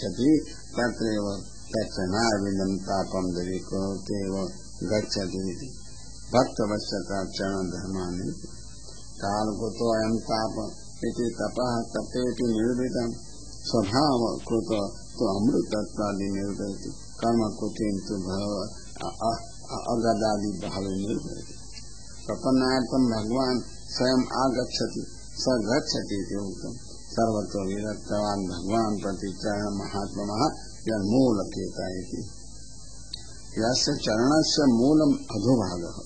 गच्छति तत्रैव तच्चरणारविन्दं तापं दरीकृत्यैव गच्छति भक्तवत्सता चरण धर्मानि कालकृतो अयं ताप इति तपः तपेति निर्विदं स्वभाव कृतो तो अमृतत्वादि निर्वहति कर्म कृतेन तु भव अगदादि भाव निर्वहति प्रपन्नार्थं भगवान स्वयं आगच्छति स गच्छति इति उक्तम् सर्वतो विरक्तवान् भगवान प्रति चरण महात्मनः यन्मूलकेता इति यस्य चरणस्य मूलम् अधोभागः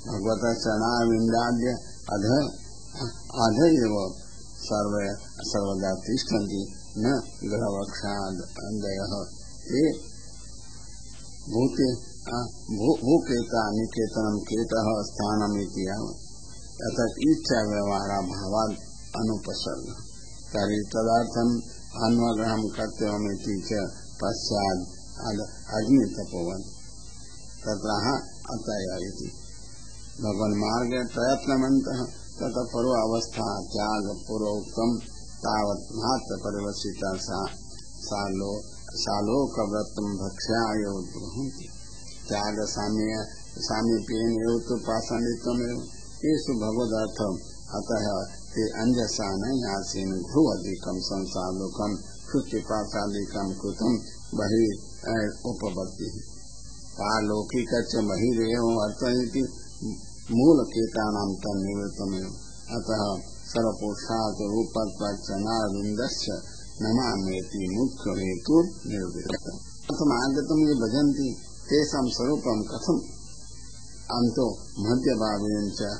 भगवतः चरणारविन्दाद्य अध एव सर्वदा तिष्ठन्ति न ग्रहवक्षादयः ते भूकेता निकेतनं केतः स्थानम् इति अतः इच्छा व्यवहाराभावात् अनुपसर्ग तर्हि तदर्थम् अन्वग्रहं कर्तव्यमिति च पश्चात् अग्नितपोवन् तत्रः अतय इति भगवन् मार्गे प्रयत्नवन्तः ततः पूर्वावस्था त्याग पूर्वोक्तम् तावत् मात्र परिवर्तिता सालोकव्रतं भक्ष्याय उद्गृह्णन्ति त्याग सामीप्येन एव तु पाषाणित्वमेव येषु भगवदर्थम् अतः ते अंजसा न यासेन भ्रुवधिकं संसारलोकं शुचिपाशादिकं कृतं बहिः उपपत्तिः पारलौकिकस्य बहिरेव अर्थमिति मूलकेतानां तन्निवृत्तमेव अतः सर्वपुरुषार्थ रूपत्वाच्चरणारविन्दस्य नमाम्येति मुख्य हेतु निर्विरतम् प्रथमागतं ये भजन्ति तेषां स्वरूपं कथम् अन्तो मध्यभावेन च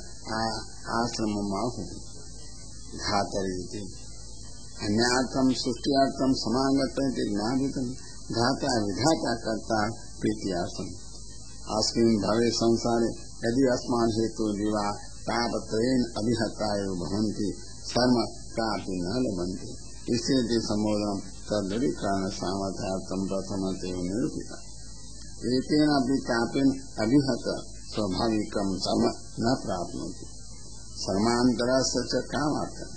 आश्रममाहुः धातरीति अन्यार्थं सृष्ट्यार्थं समागतमिति ज्ञापितं धाता विधाता कर्ता प्रीत्यार्थम् अस्मिन् भवे संसारे यदि अस्मान् हेतु जीवा तापत्रयेन अभिहता एव भवन्ति सर्व कापि न लभन्ते इसलिए संबोधनं तद्दृढीकरण सामर्थ्यार्थं प्रथमतः निरूपिता एतेन अपि तापेन अभिहत स्वाभाविकं सर्व न प्राप्नोति सर्वान्तरस्य च कामार्थं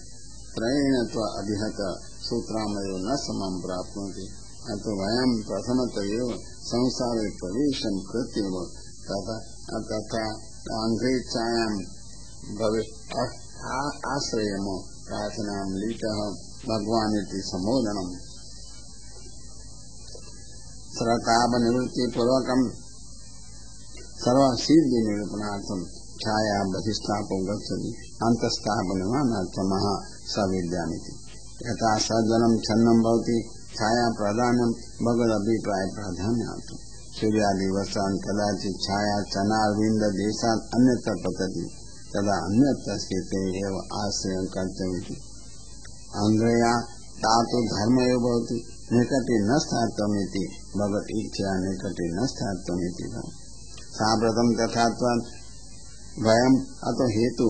त्रयेण त्व अभिहत सूत्रमेव न समं प्राप्नोति अतो वयं प्रथमतः एव संसारे प्रवेशं कृत्वा तथा आंध्रेच्छायां भवे आश्रयमो प्रार्थनां लीटः भगवान् इति संबोधनम् सर्वतापनिवृत्तिपूर्वकं सर्वसिद्धिनिरूपणार्थं छाया बहिष्ठापो गच्छति अन्तःस्थापनिर्माणार्थमः सविद्यामिति यथा सज्जनं छन्नं भवति छाया प्राधान्यं भगवदभिप्राय प्राधान्यार्थम् सूर्यादिवसान् कदाचित् छाया चरणारविन्द देशात् अन्यत्र पतति तदा अन्यत्र स्थिते एव आश्रयं कर्तव्यमिति आंध्रेया तातु धर्म एव भवति निकटे न स्थातव्यमिति भगवत् इच्छया निकटे न स्थातव्यमिति साम्प्रतं तथात्वात् वयम् अतो हेतु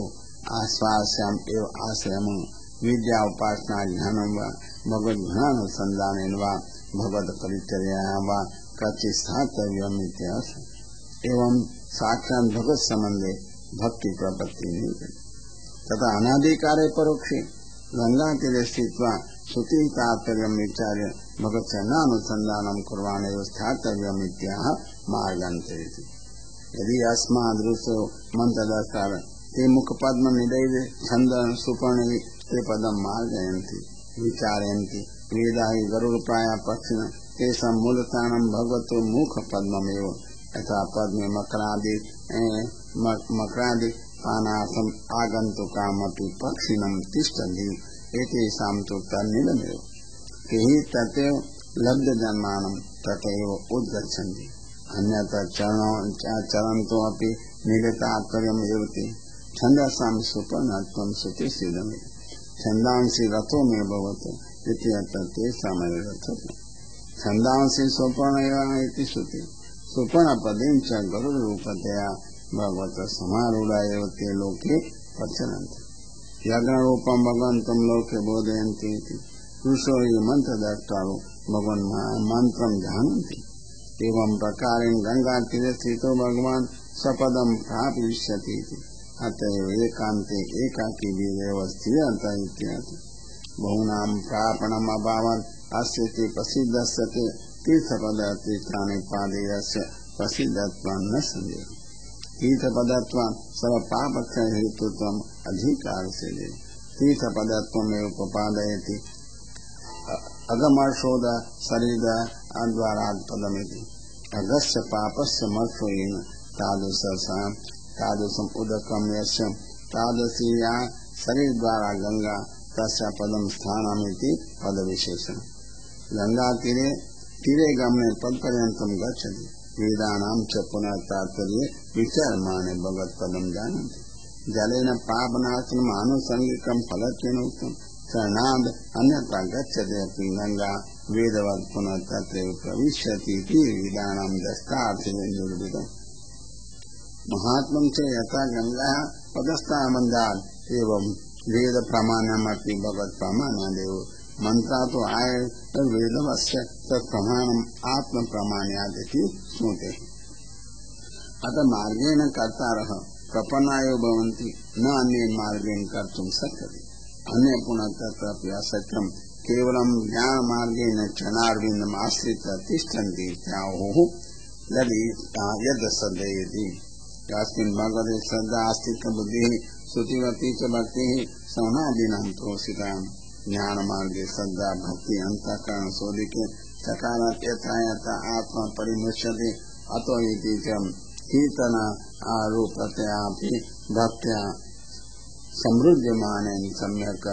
आश्वास्याम् एव आश्रयम् विद्या उपासना ज्ञानं वा भगवद् गुणानुसन्धानेन वा भगवत् परिचर्यायां वा कच्चित् स्थातव्यमित्यर्थ एवं साक्षात् भगवत् संबंधे भक्ति प्रपत्ति नहीं तथा अनादिकारे परोक्षे गंगातीरे स्थित्वा श्रुति तात्पर्यं विचार्य भगवत् चरणानुसन्धानं कुर्वाणेव स्थातव्यमित्याह मार्गान्तरेति यदि अस्मादृशो मन्त्रदर्शः ते मुखपद्म निदैव छन्द सुपर्ण ते पदं मार्जयन्ति विचारयन्ति वेदा हि गरुडप्राया पक्षिण तेषां मूलस्थानं भगवतो मुखपद्ममेव यथा पद्मे मकरादि पानार्थम् आगन्तुकामपि पक्षिणं तिष्ठन्ति एतेषां तु तन्निलमेव ते हि तथैव लब्धजन्मानं तथैव उद्गच्छन्ति अन्यथा चरन्तोऽपि निगतात्पर्यम् एव ते छन्दसां सुपर्णत्वं श्रुतिसिद्धमेव छन्दांसि रथो मे भवतु इति अत्र तेषामेव रथः छन्दांसि सुपर्ण इति श्रुति सुपर्णपदेन च गरुडरूपतया भगवतः समारूढा एव ते लोके प्रचलन्ति यज्ञरूपं भगवन्तं लोके बोधयन्ति इति पुरुषो हि मन्त्रदर्तारो भगवन् मन्त्रं जानन्ति एवं प्रकारेण गंगातीरे स्थितो भगवान् स्वपदं प्राप्स्यति इति अतएव एकान्ते एकाकी विदेव स्थिरता इत्यर्थ बहुनां प्रापणम् अभावात् अस्ति प्रसिद्धस्य तीर्थपदार्थानि पादेयस्य प्रसिद्धत्वं न संदेह। तीर्थपदार्थं सर्वपापक्षय हेतुत्वम् अधिकारस्य तीर्थपदार्थमेव उपपादयति अगमर्षोद शरीर द्वारात् पदमिति अगस्य पापस्य मर्षोयेन तादृशम् उदकं यस्य तादृशीया शरीर द्वारा गंगा तस्य पदम स्थानमिति पद विशेषण। गंगा तीरे गमने पद पर्यन्तं गच्छति वेदानां च पुनः तात्पर्ये विचारमाणे भगवत् पदं जानन्ति। जलेन पापनाशनम् आनुषंगिकं फलत्वेन उक्तम् शरणाद अन्यथा गच्छति अपि गंगा वेदवत् पुनः तत्रैव प्रविशति इति वेदानां दष्टार्थेन निरूपितम्। महात्मं च यथा गंगा पदस्थामन्दात् एवं वेद प्रमाणमपि भगवत् प्रमाणादेव मंत्रा तो आय वेदवस्य तत्प्रमाणम् आत्म प्रमाण्यात् इति स्मृते। अतः मार्गेण कर्तारः प्रपन्नायो भवन्ति न अन्येन मार्गेण कर्तुं शक्यते। अन्य पुनः तत्रापि अशक्यं केवलं ज्ञान मार्गेण चरणारविन्दम् आश्रित्य तिष्ठन्ति इत्याहुः यद् श्रद्धयति। यस्मिन् भगवते श्रद्धा आस्तिक बुद्धिः श्रुतिवती च भक्तिः सवनादीनां तोषिता। ज्ञान मार्गे श्रद्धा भक्ति अंतःकरण शोधिके सकारात् यथा यथा आत्मा परिमुच्यते अतो इति च कीर्तन आरूपतयापि भक्त्या समृद्धमानेन सम्यक्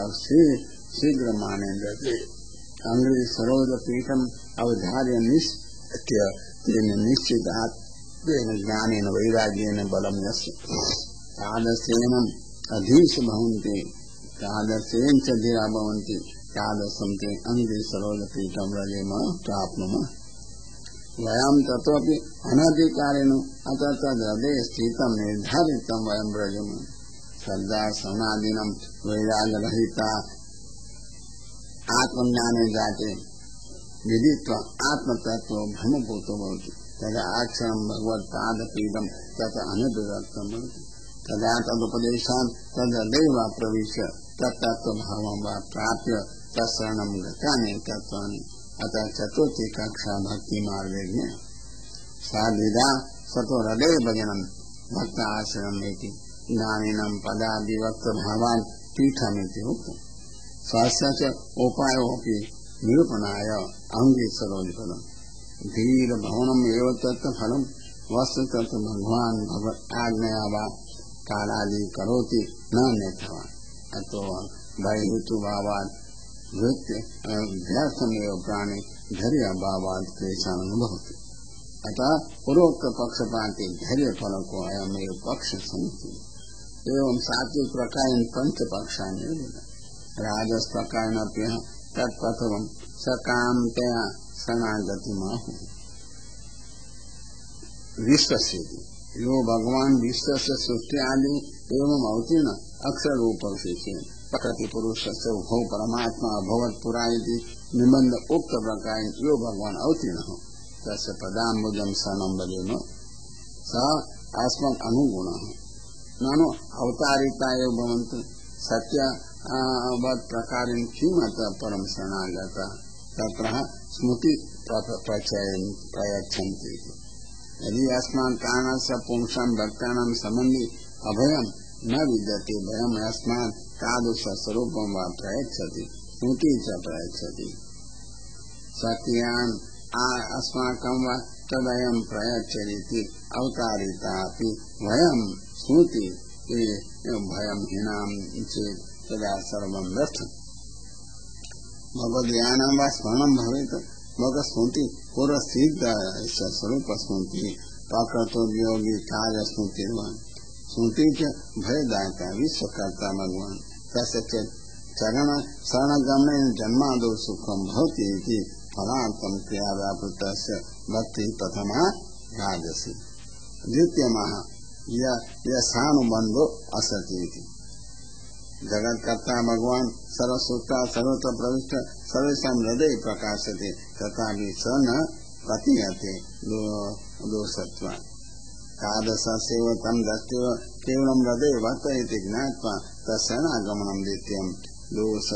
शीघ्रमानेन अंग्री सरोज पीठम अवधार्य निश्चित्य तेन निश्चितात् तेन ज्ञानेन वैराग्येन बलं यस्य तादृशेन अधीश भवन्ति तादृशेन च धीरा भवन्ति तादृशं ते अंग्री सरोज पीठम रजेम प्राप्नुमः। वयं ततोपि अनधिकारेण अतः तद्हृदये स्थितं निर्धारितं वयं व्रजामः। श्रद्धा सवनादीनं वैराग्यरहिता आत्मज्ञाने जाते विदित्वा आत्मतत्त्वो ब्रह्मभूतो भवति तदा अक्षरं भगवत्पादपीठं तत् अनभिव्यक्तं भवति। तदा तदुपदेशान् तद्हृदये प्रविश्य तत्तत्त्वभावं वा प्राप्य तत्शरणं गतानि तत्त्वानि। अतः चतुर्थी कक्षा भक्ति मार्गे साधिदा सतो हृदय भजनम भक्त आश्रम ज्ञानिनम पदादिवक्त भावान पीठमिति उक्तम्। स्वस्य उपायोऽपि निरूपणाय अंगी सरोज पदम् धीर भवनम् एव तत् फलम् वस्तुतः भगवान् भगवत् आज्ञया वा कालादि करोति न अन्यथा। अतो भयहेतु भावात् व्यर्थमेव प्राणी धैर्य भावात् क्लेशानुभवति। अतः पूर्वोक्त पक्षपाते धैर्य फल को अयमेव पक्ष सन्ति। एवं सात्विक प्रकार पंच पक्षा राजस प्रकार तत्पथवम सकामतया शरणागतिमाहु। विश्वस्य यो भगवान विश्व से सृष्टि आदि एवं अवतीर्ण अक्षर रूप विशेषेण प्रकृति पुरुष से उभौ परमात्मा भगवत पुरा निबंध उक्त प्रकार यो भगवान अवतीर्ण हो तस्य पदाम्बुजं शरणं भजेम स अस्मत् अनुगुणः नानो अवतारिताय भवन्तु सत्य प्रकारेण किमत परम शरणागता तत्र स्मृति प्रयच्छन्ति। यदि अस्मान् कारणस्य पुंसां भक्तानां सम्बन्धि अभयं न विद्यते भयम् अस्मात् तादृश स्वरूपं वा प्रयच्छति स्मृति च प्रयच्छति। सत्यान् अस्माकं वा तदयं प्रयच्छति अवतारितापि भयं स्मृति भयं हीनां चेत् तदा सर्वं व्यर्थम्। भगवद्ज्ञानं वा स्मरणं भवेत् भगवत् स्मृति पूर्वसिद्ध स्वरूप स्मृति प्रकृतोद्योगी कार्य स्मृतिर्वान् स्मृति च भयदायका विश्वकर्ता भगवान् तस्य चरण शरणगमनेन जन्मादौ सुखं भवति इति फलार्थं क्रियाव्यापृतस्य भक्ति प्रथमा राजसी द्वितीयः यशानुबन्धो असति इति। जगत्कर्ता भगवान सर्वसुता सर्वत्र प्रविष्ट सर्वेषां हृदये प्रकाशते तथापि स न प्रतीयते दोषत्वात्। तादृशस्यैव तं दृष्ट्वा केवलं हृदये वर्तयति ज्ञात्वा तत्शरणागमनं द्वितीयं दोष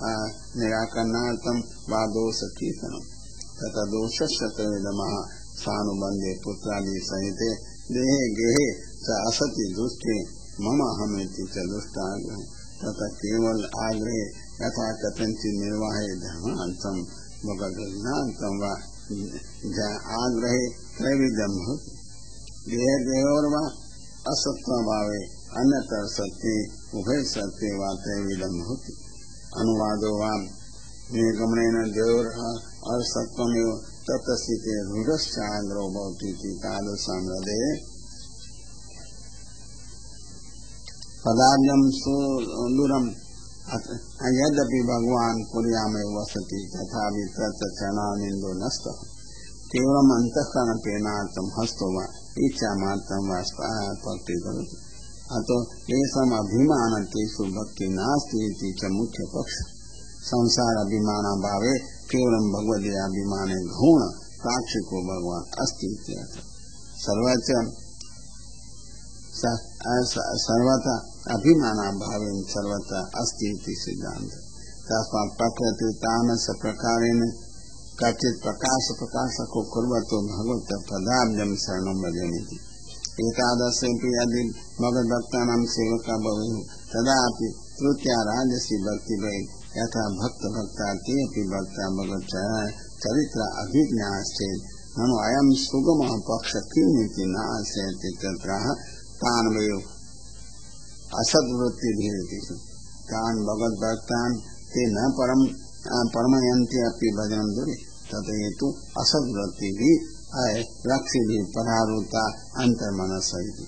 निराकरणार्थम वा दोष कीर्तनम तथा दोषस्य त्रयविधमः सानुबंधे पुत्रादि सहिते देहे गेहे च असति दुष्टे मम अहमेति च दुष्टाग्रह तथा केवल आग्रहे यथा कथंचित् निर्वाहे धर्मार्थम भगवद्ज्ञानार्थम वा आग्रहे त्रयविधम भवति गेहे गेहोर्वा असत्त्वभावे अन्यतर सत्ये उभय सत्ये वा त्रयविधम भवति अनुवादो वा निर्गमनेन देवर और सत्वमेव ततस्थिते रूढ़श्चाग्रो भवति तादृशं हृदये पदार्यं सुदूरं यद्यपि भगवान पुर्यामेव वसति तथापि तच्चरणानिन्दो नस्तः केवलम् अंतःकरण प्रेरणार्थं हस्तो वा इच्छामात्रं वा भक्ति करोति अतो येषाम् अभिमानतेषु भक्ति नास्ति इति च मुख्य पक्ष संसार अभिमान भावे केवलम भगवदीय अभिमाने घूर्ण साक्षिको भगवान अस्ति सर्वथा अभिमान भावे सर्वथा अस्ति इति सिद्धांत तस्मात् प्रकृति तामस प्रकारेण कचित् प्रकाशको कुर्वतो भगवत पदाब्जं शरणं भजन्ति एकादशेऽपि यदि भगवद्भक्तानां सेवका भवेयुः तदापि तृतीया राजसी भक्ति भय यथा भक्तार्थे अपि भक्ता भगवत् चरित्र अभिज्ञाश्चेत् ननु अयं सुगमः पक्ष किमिति न आशयति तत्र तान्वयो असद्वृत्तिभिरिति तान् भगवद्भक्तान् ते न परमयन्ति अपि भजनं दूरे तत् हेतु असद्वृत्तिभिः लक्ष्यभिः परावृता अंतर्मनसः इति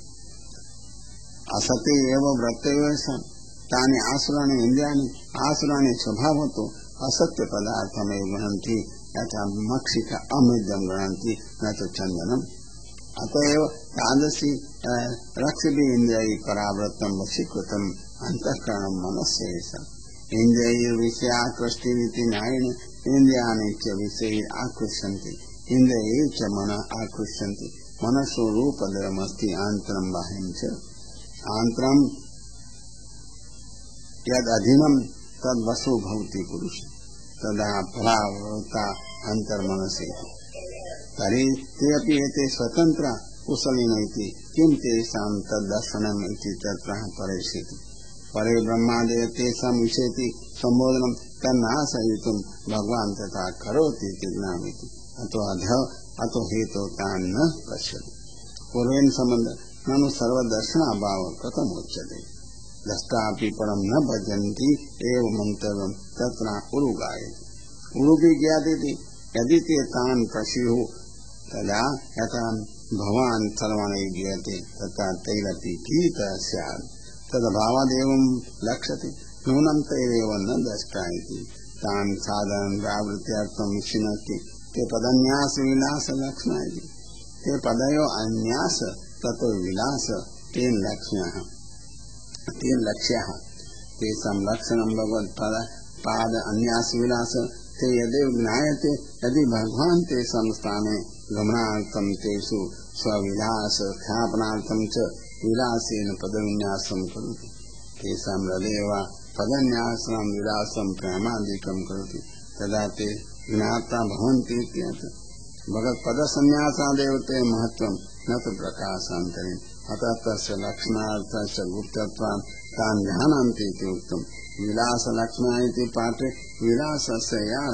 असते एव वृत्तयः तानि आसुराणि इन्द्रियाणि आसुराणि स्वभावतो असत्य पदार्थमेव गृह्णन्ति यथा मक्षिका अमृतं गृह्णन्ति न तो चन्दनम् अतएव तादृशी रक्षभिः इन्द्रियैः परावृत्तं वशीकृतम् अंतःकरणं मनस्यैषा इन्द्रियैर्विषयाकृष्टिरिति न्यायेन इन्द्रियाणि च विषयैः आकृष्यन्ति इन्द्रियैः च मनः आकृष्यन्ति मनसो रूपद्वयमस्ति आन्तरं बाह्यं च आन्तरं यद अधीनम तद वसु भवति पुरुष तदा परावृता अंतर्मनसे तरी ते अपि एते स्वतंत्र कुशलिन इति किं तेषां तद्दर्शनम् इति तत्र परेषति परे ब्रह्मादय तेषां विषयति संबोधनं तन्नाशयितुं भगवान् तथा करोति इति ज्ञायते अतो हेतो तान् न पश्यति पूर्वेण संबंध ननु सर्वदर्शनाभाव कथमुच्यते दष्टापि परम न भजन्ति एव मंतव्यम तत्र उरुगायति उरुपि ज्ञायते यदि ते तान् पश्युः तदा यथा भवान् सर्वाणि ज्ञायते तथा तैरपि गीतः स्यात् तद्भावादेवं लक्ष्यते नूनं तैरेव न दष्टा इति तान् साधनं व्यावृत्त्यर्थं विचिनोति ते पदन्यास विलास लक्षणा इति ते पदयो अन्यास ततो विलास तेन लक्ष्यः तीन लक्ष्य तेषां लक्षणं भगवत्पाद पाद अन्यास विलास ते यदि ज्ञायते यदि भगवान् तेषां स्थाने गमनार्थं तेषु स्वविलास ख्यापनार्थं च विलासेन पदविन्यासं करोति तेषां हृदये वा पदन्यासं विलासं प्रेमादिकं करोति तदा ते ज्ञाता भवन्ति इत्यर्थः भगवत्पदसन्न्यासादेव ते महत्त्वं न तु प्रकाशान्तरे अतः तस्य लक्षणार्थस्य गुप्तत्वान् तान् जानन्ति इति उक्तम् विलास लक्षणा इति पाठे विलासस्य या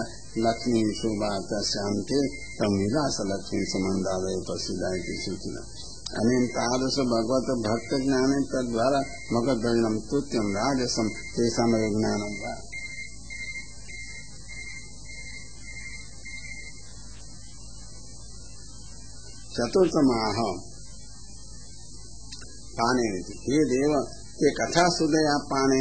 लक्ष्मी शोभा तस्यान्ते तं विलास लक्ष्मी सम्बन्धादयो प्रसिद्धा इति सूचितम् अनेन तादृश भगवत भक्त ज्ञाने तद्वारा भगवद्भजनं तुत्यं राजसं तेषामेव ज्ञानं वा चतुर्थमाह पाने हे देव ते कथा सुदया पाने